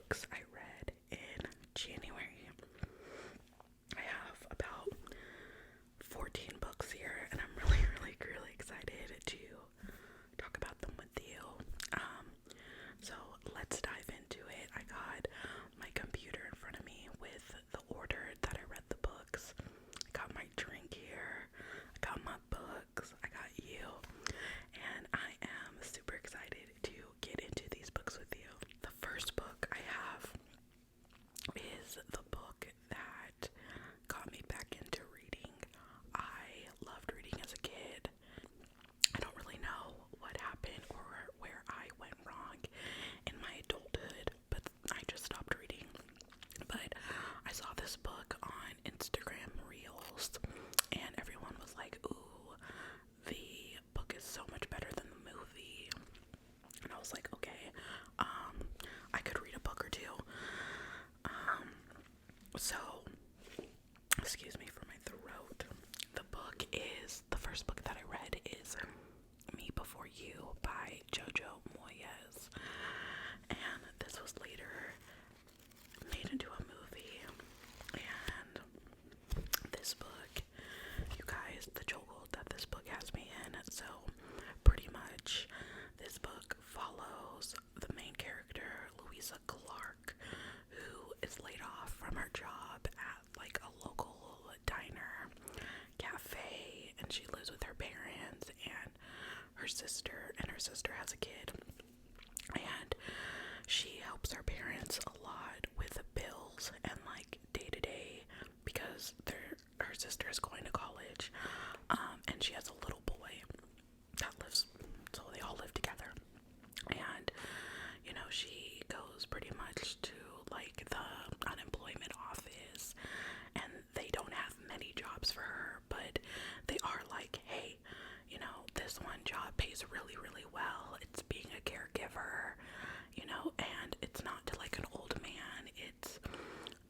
books I read in January. I have about 14 books here, and I'm really excited to talk about them with you. So let's dive into it. I got my computer in front of me with the order that I read the books. I got my drink here. I got my books. I got you. And I am super excited to get into these books with you. The first book I have is the book that got me back into reading. I loved reading as a kid. I don't really know what happened or where I went wrong in my adulthood, but I just stopped reading. But I saw this book on Instagram Reels, and everyone was like, ooh, the book is so much better than the movie. And I was like, okay, I could read a book or two. So, excuse me for my throat. The first book that I read is Me Before You by Jojo Moyes. And this was later made into a movie. And this book, you guys, the chokehold that this book has me in. So, pretty much, this book follows the main character, Louisa Clark, who is laid off from her job at like a local diner, cafe, and she lives with her parents and her sister, and her sister has a kid. And she helps her parents a lot with the bills and like day to day because her sister is going to college, and she has a little boy that lives, so they all live together. And you know, she goes pretty much to like the unemployment office, and they don't have many jobs for her, but they are like, hey, you know, this one job pays really well. It's being a caregiver, you know, and it's not to like an old man, it's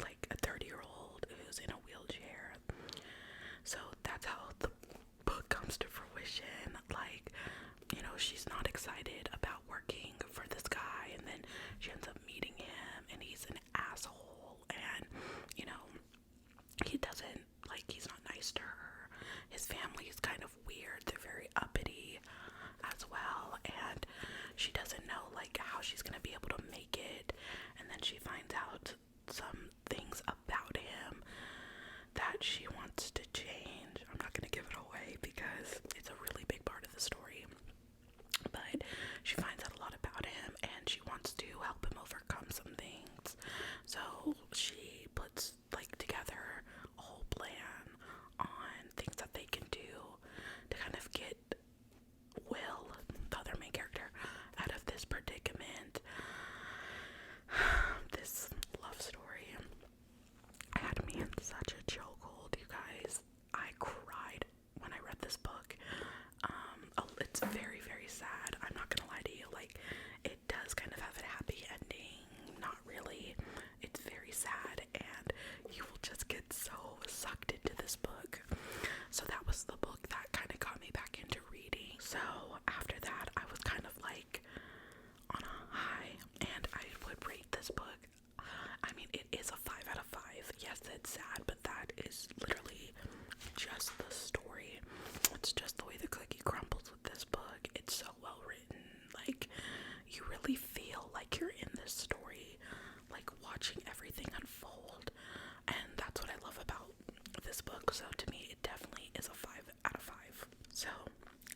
like a 30-year-old who's in a wheelchair. So that's how the book comes to fruition. Like, you know, she's not excited about working for this guy, and then she ends up meeting him, and he's an asshole, and, you know, he doesn't, like, he's not nice to her. His family is kind of weird. They're very uppity as well, and she doesn't know, like, how she's gonna be able to make it. And then she finds out some things about him that she wants to change. I'm not gonna give it away because it's a really big part of the story, but she finds out a lot about him, and she wants to help him overcome some things. So she puts like together a whole plan on things that they can do to kind of get Will, the other main character, out of this predicament. This love story had me in such a chokehold, you guys. I cried when I read this book. It's very sad. I'm not gonna lie to you. Like, it does kind of have a happy ending. Not really. It's very sad, and you will just get so sucked into this book. So that was the book that kind of got me back into reading. So after that, I was kind of like on a high, and I would rate this book. I mean, it is a 5 out of 5. Yes, it's sad, but that is literally just the story. It's just the way the cookie crumbles with this book. It's so well written. Like, you really feel like you're in this story, like watching everything unfold. And that's what I love about this book. So to me, it definitely is a 5 out of 5. So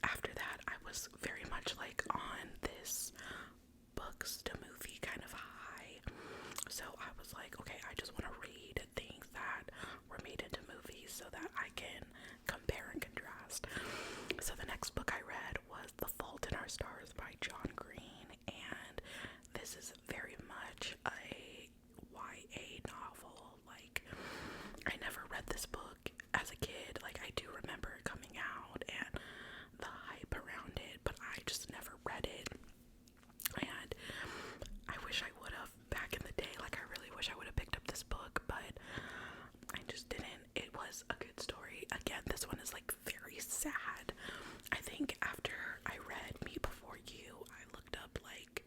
after that, I was very much like on this books to movie kind of high. So I was like, okay, I just want to read things that were made into movies so that I can compare and contrast. So the next book I read was The Fault in Our Stars by John Green, and this is very much a YA novel. Like, I never read this book as a kid. Like, I do remember it coming out and the hype around it, but I just never read it. And I wish I would have back in the day. Like, I really wish I would have picked up this book, but I just didn't. It was a good story. Again, this one is like very sad. I think after I read Me Before You, I looked up like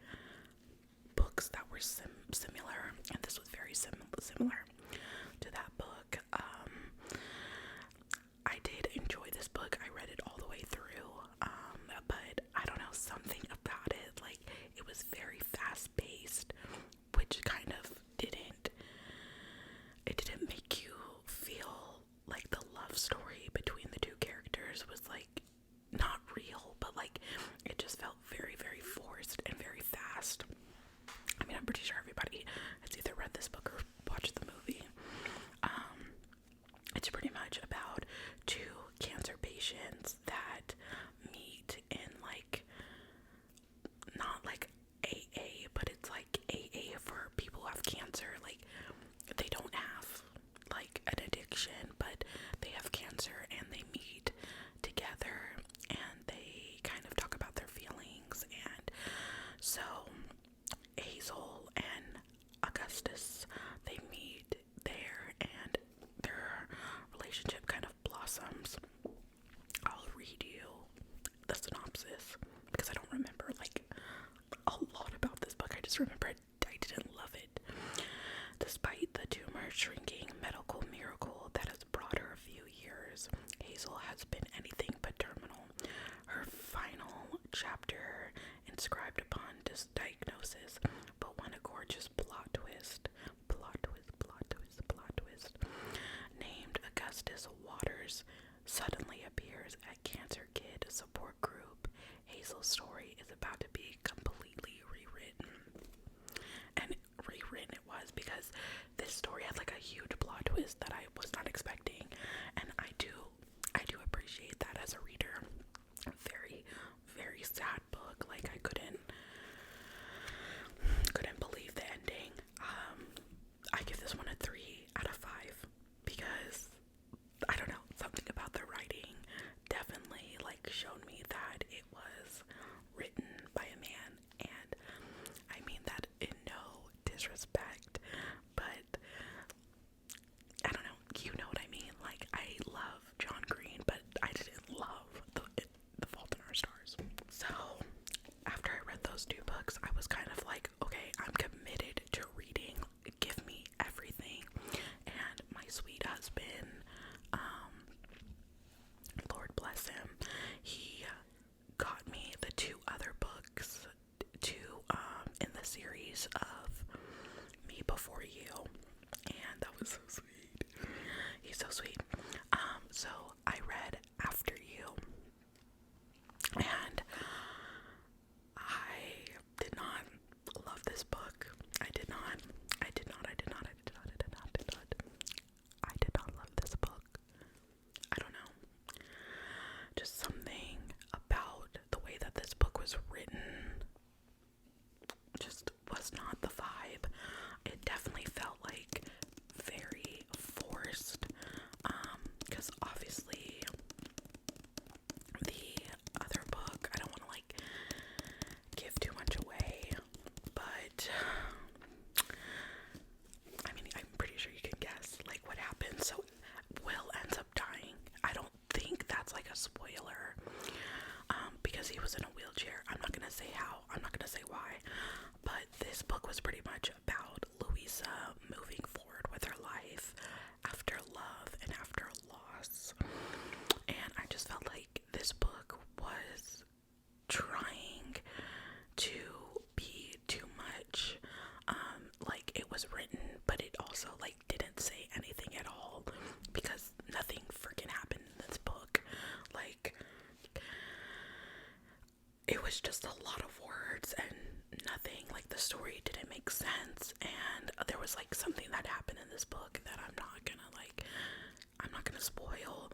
book books that were similar, and this was very similar to that book. I did enjoy this book. I read it all the way through, but I don't know, something about it, like, it was very fast-paced, which kind of didn't make you feel like the love story between the two characters was, like, not real, but, like, it just felt very, very forced and very fast. I mean, I'm pretty sure everybody has either read this book or watched the movie. It's pretty much about two cancer patients that meet in, like, not like AA, but it's like AA for people who have cancer. Like, they don't have, like, an addiction, but they have cancer, and they meet together, and they kind of talk about their feelings. And so Hazel and Augustus, they meet there, and their relationship kind of blossoms. I'll read you the synopsis because I don't remember, like, a lot about this book. I just remember I didn't love it. Despite the tumor shrinking medical miracle that has brought her a few years, Hazel has been anything but terminal. Her final chapter inscribed upon this diagnosis, but when a gorgeous plot twist, named Augustus Waters suddenly appears at Cancer Kid support group, Hazel's story is about to be completely rewritten. And rewritten it was, because this story had, like, a huge plot twist that I was not expecting, and I do appreciate that as a reader. Very, very sad book. Like, I couldn't believe the ending. I give this one a 3 out of 5 because, I don't know, something about the writing definitely, like, showed me that it was written by a man, and I mean that in no disrespect, but I don't know, you know what I mean. Like, I love John Green, but I didn't love The Fault in Our Stars. So after I read those two books, I was kind of like, okay, I'm committed to reading. Give me everything. And my sweet husband, Lord bless him, he got me the two other books in the series of Me Before You, and that was so sweet. He's so sweet. So I read After You, and I did not love this book. I did not love this book. I don't know. Just something about the way that this book was written just was not the vibe. It definitely felt like very forced. Because obviously the other book, I don't want to, like, give too much away, but I mean, I'm pretty sure you can guess, like, what happens. So Will ends up dying. I don't think that's, like, a spoiler, because he was in a wheelchair. I'm not gonna say how, I'm not gonna say why, but this book was pretty much about Louisa moving forward with her life after love and after loss. And I just felt like this book was trying to be too much. Like, it was written, but it also, like, didn't say anything at all, because nothing freaking happened in this book. Like, it was just a lot of words and nothing. Like, the story didn't make sense, and there was, like, something that happened in this book that I'm not gonna spoil,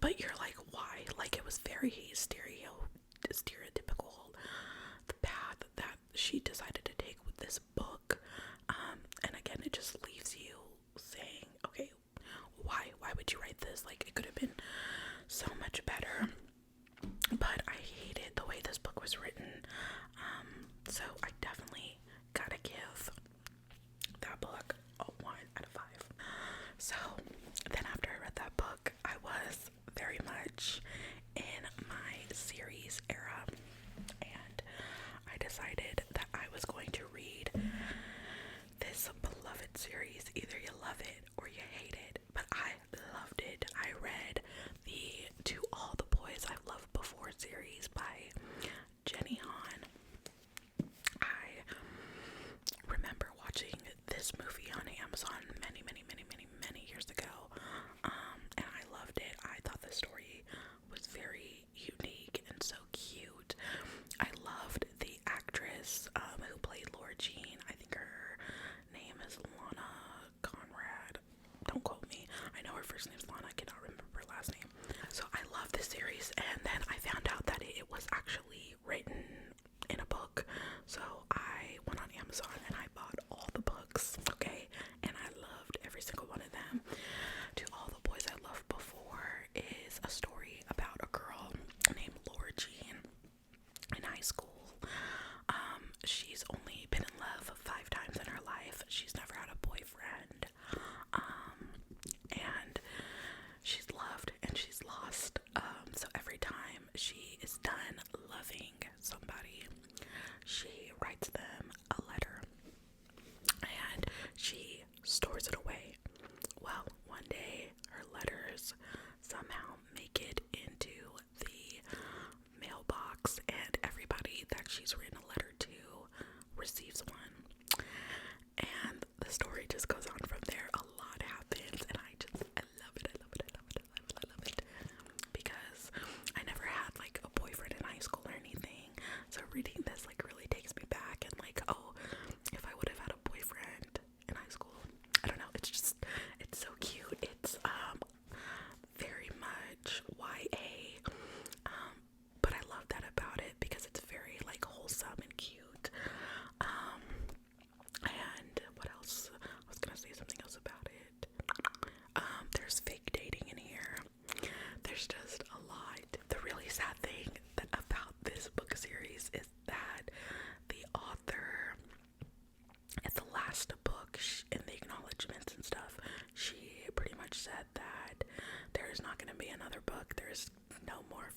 but you're like, why? Like, it was very stereotypical, the path that she decided to take with this book. And again, it just leaves you saying, okay, why would you write this? Like, it could have been so much better. But I hated the way this book was written. So I definitely gotta give that book a 1 out of 5. So then after I read that book, I was very much in my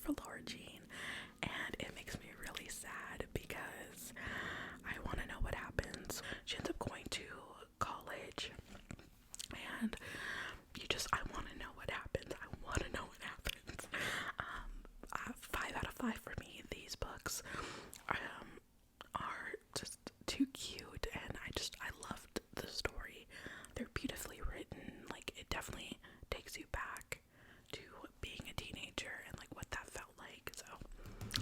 for Laura Jean, and it makes me really sad because I want to know what happens. She ends up going to college, and I want to know what happens. I want to know what happens. 5 out of 5 for me. These books are just too cute, and I loved the story. They're beautifully written. Like, it definitely takes you back to being a teenager and like what that felt like. So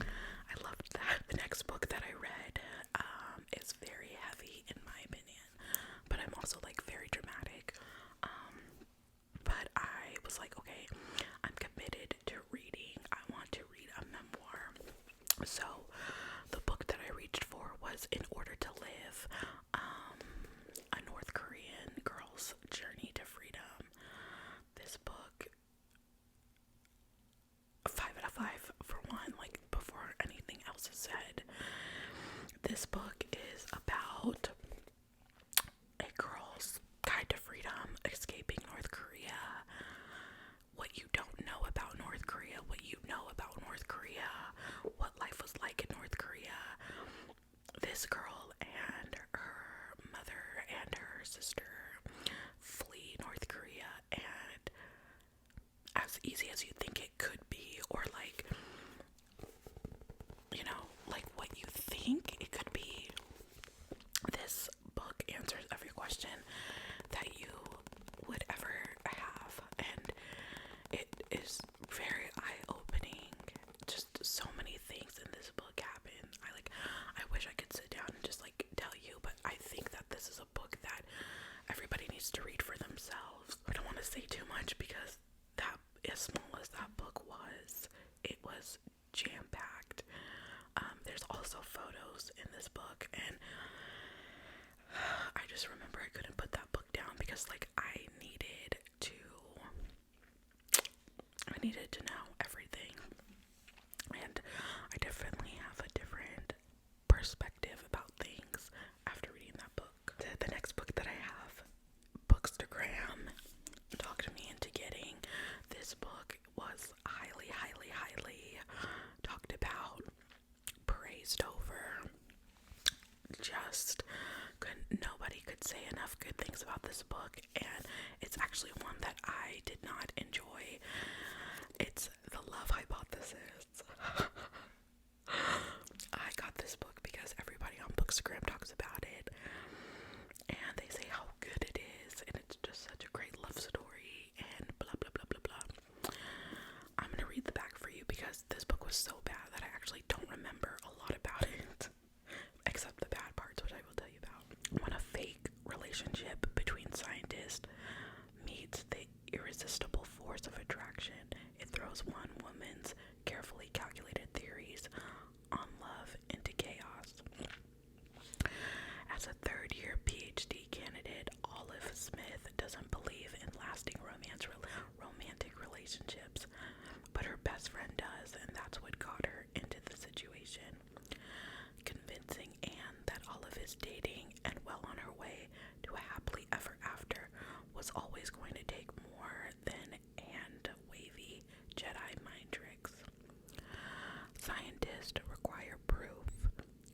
I loved that. The next book that I read is very heavy in my opinion, but I'm also like very dramatic. But I was like, okay, I'm committed to reading. I want to read a memoir. So the book that I reached for was In Order to Live, a North Korean girl's journey to freedom. This book, 5 out of 5 for one, like before anything else is said. This book is about a girl's guide to freedom, escaping North Korea. What you don't know about North Korea, what you know about North Korea, what life was like in North Korea. This girl and her mother and her sister flee North Korea, and as easy as you think it could be, or like, you know, like what you think it could be, this book answers every question that you would ever have, and it is very eye-opening. Just so many things in this book happen. I wish I could sit down and just like tell you, but I think that this is a book that everybody needs to read for themselves. I don't want to say too much because that, as small as that book was, it was jam-packed. There's also photos in this book, and I just remember I couldn't put that book down because like I needed to know everything, and I definitely have a different perspective about things after reading that book. The next book that I have, Bookstagram, talked me into getting. This book was highly, highly, highly talked about, praised over. Just nobody could say enough good things about this book, and it's actually one that I did not enjoy. It's The Love Hypothesis. I got this book because everybody on Bookstagram talks about it, and they say how good it is, and it's just such a great love story, and blah blah blah blah blah. I'm gonna read the back for you because this book was so bad that I actually don't remember a lot about it, except the bad parts, which I will tell you about. When a fake relationship between scientists meets the irresistible force of attraction, it throws one woman's carefully calculated theories on love into chaos. As a third-year PhD candidate, Olive Smith doesn't believe in lasting romantic relationships, but her best friend does, and that's what got her into the situation. Convincing Anne that Olive is dating and well on her way to a happily ever after was always going to take more than hand-wavy Jedi mind tricks. Scientists require proof,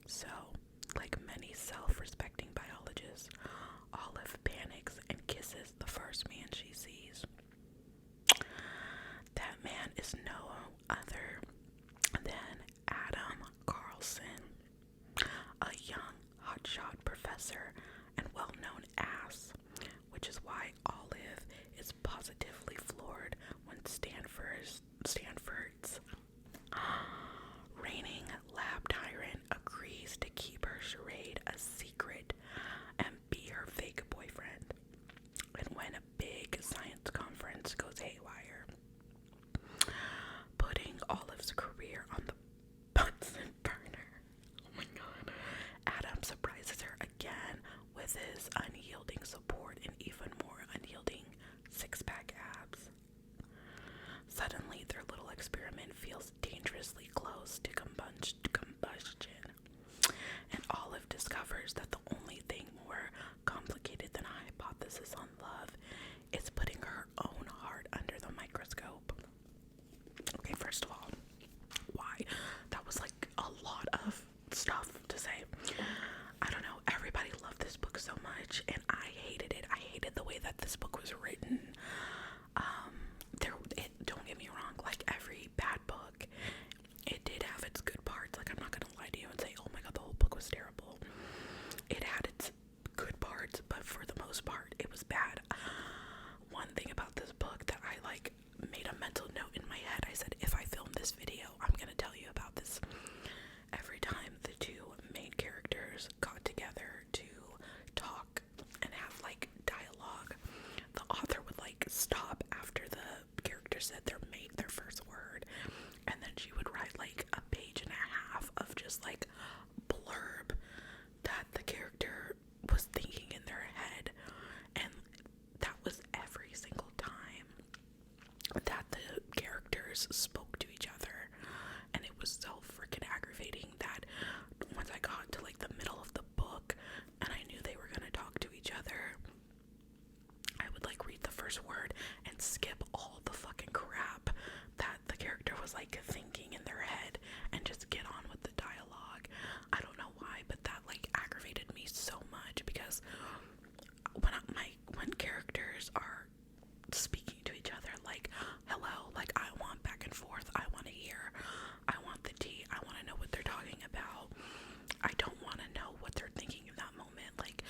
so, like many self-respecting biologists, Olive panics and kisses the first man she sees. That man is no other than Adam Carlson, a young hotshot professor and well-known ass, which is why Olive is positively floored when Stanford's reigning lab tyrant agrees to keep her charade a secret and be her fake boyfriend. And when a big science conference goes haywire, putting Olive's career on the Bunsen burner, oh my god, Adam surprises her again with his unyielding support and even more unyielding six-pack abs. Suddenly, their little experiment feels dangerously close to combustion, and Olive discovers that the only thing more complicated than a hypothesis on love is putting her own heart under the microscope. Okay, first of all, character said their first word, and then she would write like a page and a half of just like blurb that the character was thinking in their head, and that was every single time that the characters spoke to each other. And it was so freaking aggravating that once I got to like the middle of the book and I knew they were gonna talk to each other, I would like read the first word and skip all the fucking crap that the character was like thinking in their head and just get on with the dialogue. I don't know why, but that like aggravated me so much, because when characters are speaking to each other, like, hello, like, I want back and forth, I want to hear, I want the tea, I want to know what they're talking about, I don't want to know what they're thinking in that moment. Like,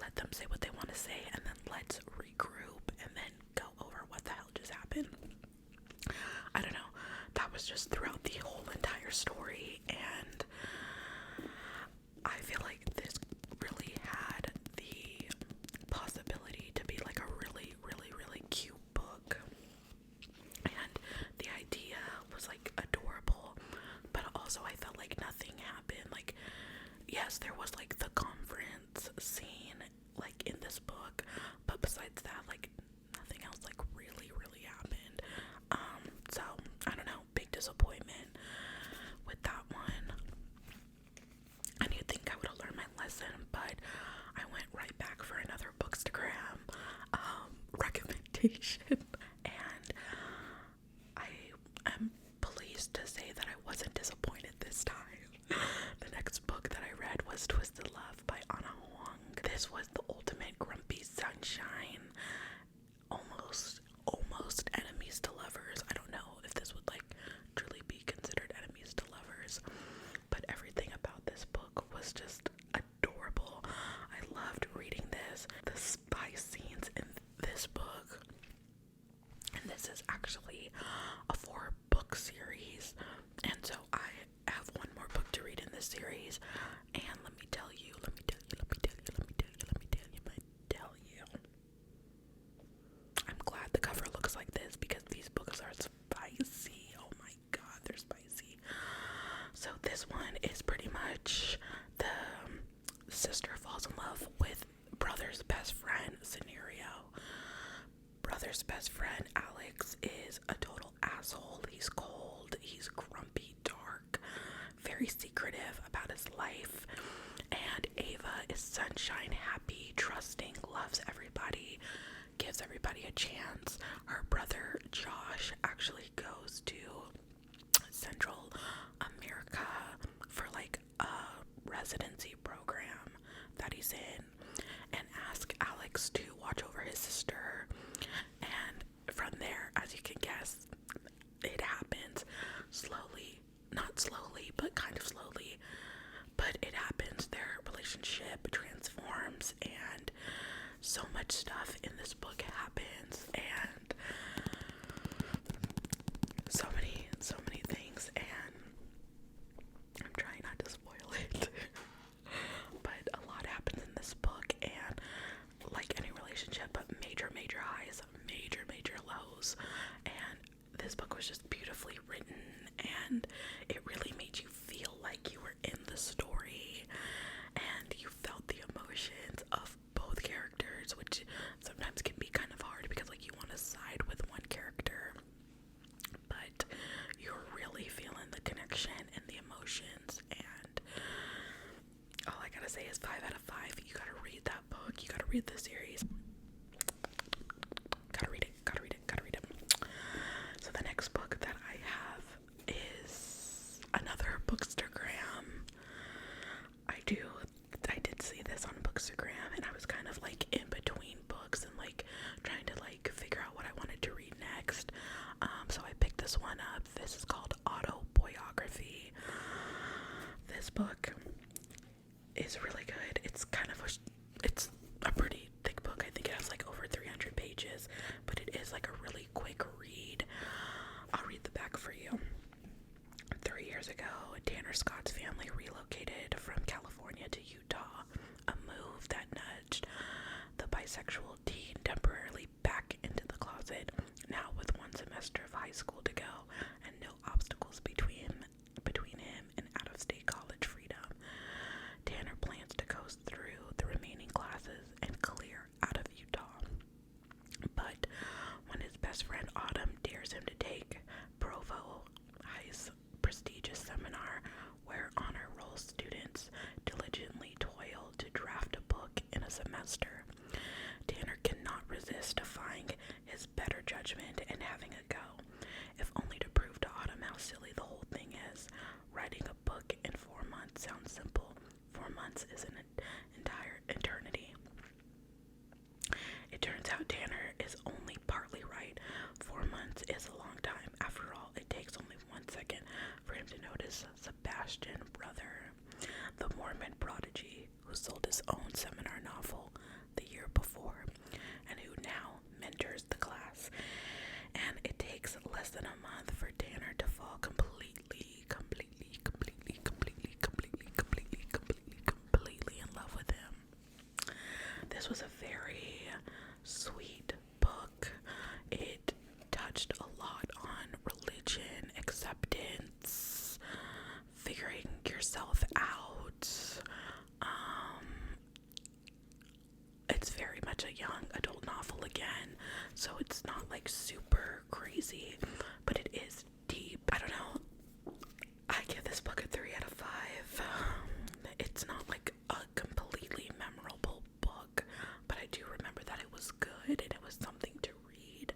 let them say what they want to say, and then let's regroup and then go over what the hell just happened. I don't know, that was just throughout the whole entire story, and I feel like this really had the possibility to be like a really, really, really cute book. And the idea was like adorable, but also I felt like nothing happened. Like, yes, there was like the conference scene like in this book, but besides that, like nothing else like really, really happened. So I don't know, big disappointment with that one. And you'd think I would have learned my lesson, but I went right back for another Bookstagram recommendation, and I am pleased to say that I wasn't disappointed this time. The next book that I read was Twisted Love by Anna Huang. This was the ultimate grumpy sunshine, almost enemies to lovers. I don't know if this would like truly be considered enemies to lovers, but everything about this book was just adorable. I loved reading this. The spy scenes in this book, and this is actually a 4-book series, and so I have one more book to read in this series, and let me tell you, I'm glad the cover looks like this, because these books are spicy. Oh my god, they're spicy. So this one is pretty much the sister falls in love with brother's best friend scenario. Brother's best friend, Alex, is a total asshole. He's cold, he's grumpy, dark, very secretive about his life. And Ava is sunshine, happy, trusting, loves everybody, gives everybody a chance. Her brother, Josh, actually goes to Central America for like a residency program that he's in, and ask Alex to watch over his sister. And from there, as you can guess, it happens slowly, not slowly, but kind of slowly, but it happens. Their relationship transforms, and so much stuff in this book happens, and so many things, and I'm trying not to spoil it. But a lot happens in this book, and like any relationship, but major highs, major lows. And this book was just beautifully written, and it really made you feel like you were in the story, and you felt the emotions of both characters, which sometimes can be kind of hard because like you want to side with one character, but you're really feeling the connection and the emotions. And all I gotta say is 5 out of 5. You gotta read that book. You gotta read the series. Gotta read it. So the next book that I have is another Bookstagram. I did see this on Bookstagram, and I was kind of like in between books and like trying to like figure out what I wanted to read next. So I picked this one up. This is called Autobiography. This book is really good. It's a pretty thick book. I think it has like over 300 pages, but it is like a really quick read. I'll read the back for you. 3 years ago, Tanner Scott's family relocated from California to Utah, a move that none master. Tanner cannot resist defying his better judgment and having a go, if only to prove to Autumn how silly the whole thing is. Writing a book in 4 months sounds simple. 4 months is an entire eternity. It turns out Tanner is only partly right. 4 months is a long time. After all, it takes only 1 second for him to notice Sebastian Brother, the Mormon prodigy who sold his own seminar novel the year before and who now mentors the class. And it takes less than a month for Tanner to fall completely in love with him. This was a very sweet book. It touched a lot on religion, acceptance, figuring yourself out. It's very much a young adult novel again, so it's not like super crazy, but it is deep. I don't know. I give this book a 3 out of 5. It's not like a completely memorable book, but I do remember that it was good and it was something to read.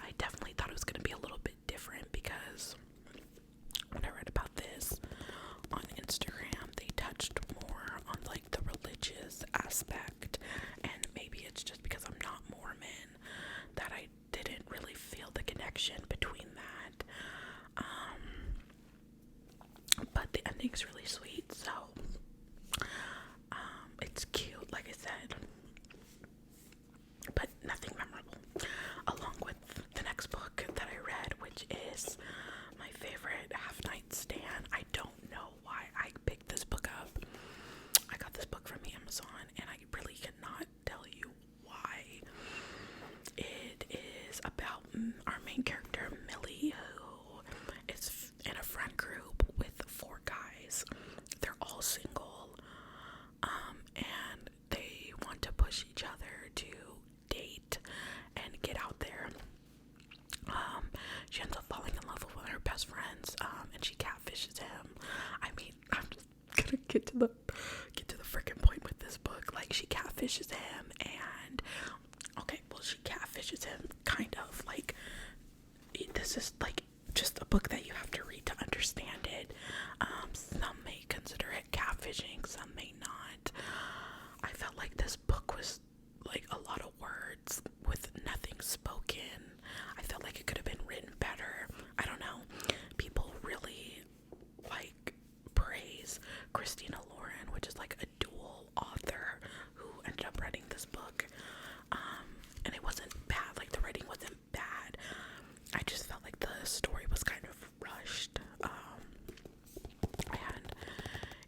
I definitely thought it was going to be a little bit different because when I read about this on Instagram, they touched more on like the religious aspect, and maybe it's just because I'm not Mormon that I didn't really feel the connection between that. But the ending's really sweet, so it's cute, like I said, but nothing memorable. Along with the next book that I read, which is my favorite, Half Night Stand. I don't know why I picked this book up. I got this book from Amazon, and I really cannot tell you why. It is about our main character, Millie, who is in a friend group with 4 guys. They're all single, and they want to push each other to date and get out there. She ends up falling in love with one of her best friends, and she catfishes him. I mean, I'm just gonna get to the freaking point with this book. Like, she catfishes him, and okay, well, she catfishes him kind of like, this is like just a book that you have to read to understand it. Some may consider it catfishing, some may not. I felt like this book was like a lot of words with nothing spoken. I felt like it could have been written better. I don't know. People really like praise Christina Lauren, which is like a dual author who ended up writing this book. And it wasn't bad. Like, the writing wasn't bad. I just felt like the story was kind of rushed. And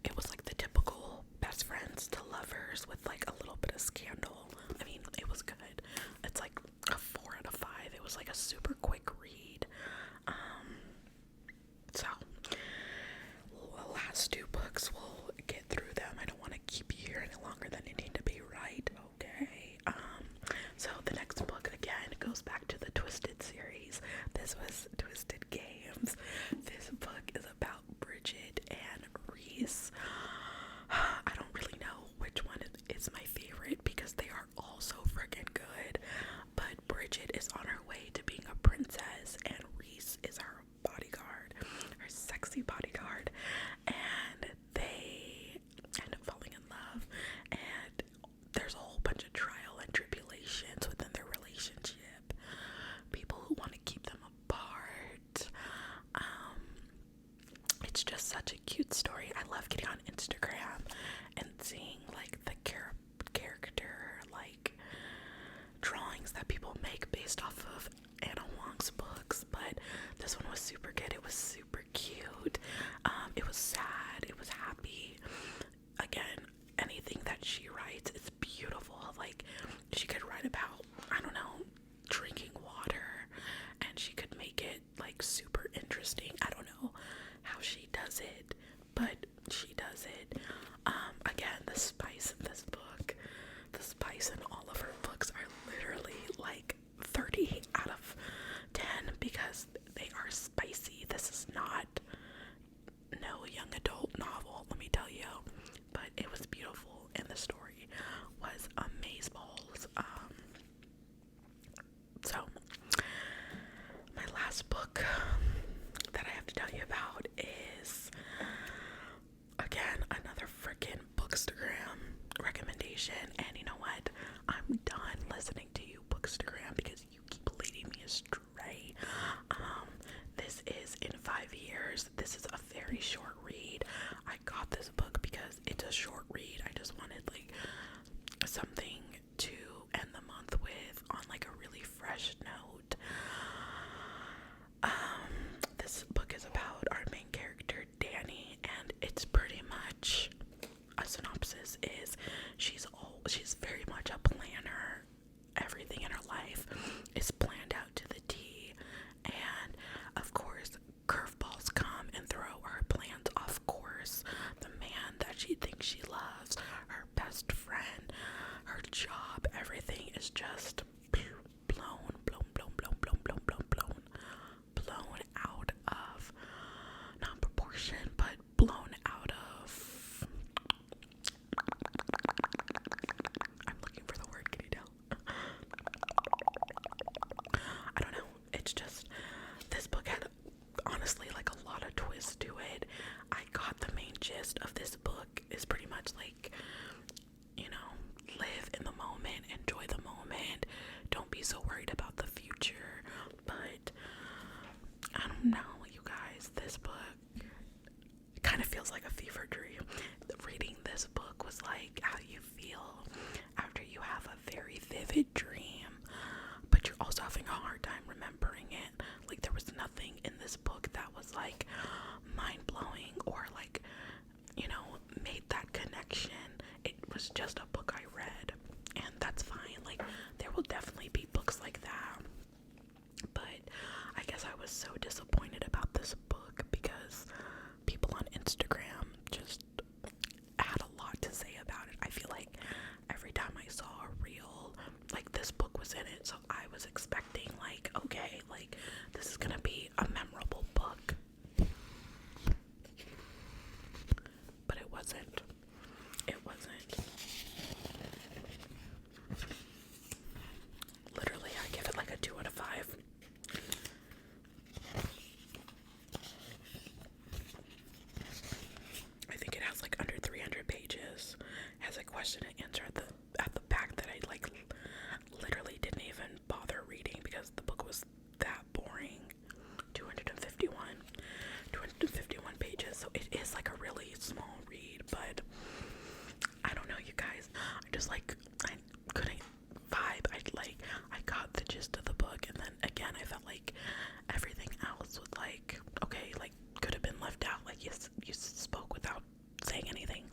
it was like the typical best friends to lovers with like a little bit of scandal. I mean, it was good. It's like a 4 out of 5. It was like a super quick read. So the last 2 books, we'll get through them. I don't want to keep you here any longer than you need to be, right? Okay. So the next book again goes back to the Twisted series. This was Twisted Games. This book is about Bridget and Reese. I don't really know which one is my favorite because they are all so freaking good. But Bridget is on her way to being a princess, and Reese is her bodyguard, her sexy bodyguard, and they end up falling in love, and there's a whole bunch of trial and tribulations within their relationship. People who want to keep them apart, I'm done listening to you, Bookstagram, because you keep leading me astray. This is in 5 years. This is a very short read. I got this book because it's a short read. I just wanted like something to end the month with on like a really fresh note. This book is about our main character, Danny, and it's pretty much a synopsis is she's very much a planner. Everything in her life is planned out to the T, and of course curveballs come and throw her plans off course. The man that she thinks she loves, her best friend, her job, everything is just blown out of, not proportion, but blown out of, I'm looking for the word, can you tell? I don't know, it's just, this book had honestly like a lot of twists to it. I got the main gist of this book is pretty much like, you know, live in the moment, enjoy the moment, don't be so worried about the future. But I don't know, you guys, this book kind of feels like a fever dream. Reading this book was like how you feel after you have a very vivid dream, but you're also having a hard time remembering it. Like, there was nothing in this book that was like mind-blowing or like, you know, made that connection. It was just a book I read, and that's fine. Like, there will definitely be books like that, but I guess I was so disappointed about this book because people on Instagram just had a lot to say about it. I feel like every time I saw a reel, like, this book was in it, so I was expecting like, okay, like, this is gonna be a memorable book, but it wasn't. Literally, I give it like a 2 out of 5. I think it has like under 300 pages. It has a question and answer at the back that I like literally didn't even bother reading because the book was that boring. 251 pages, so it is like a really small read, but I don't know, you guys. I couldn't vibe. I got the gist of the book, and then again I felt like everything else was like, okay, like, could have been left out. Like, you spoke without saying anything.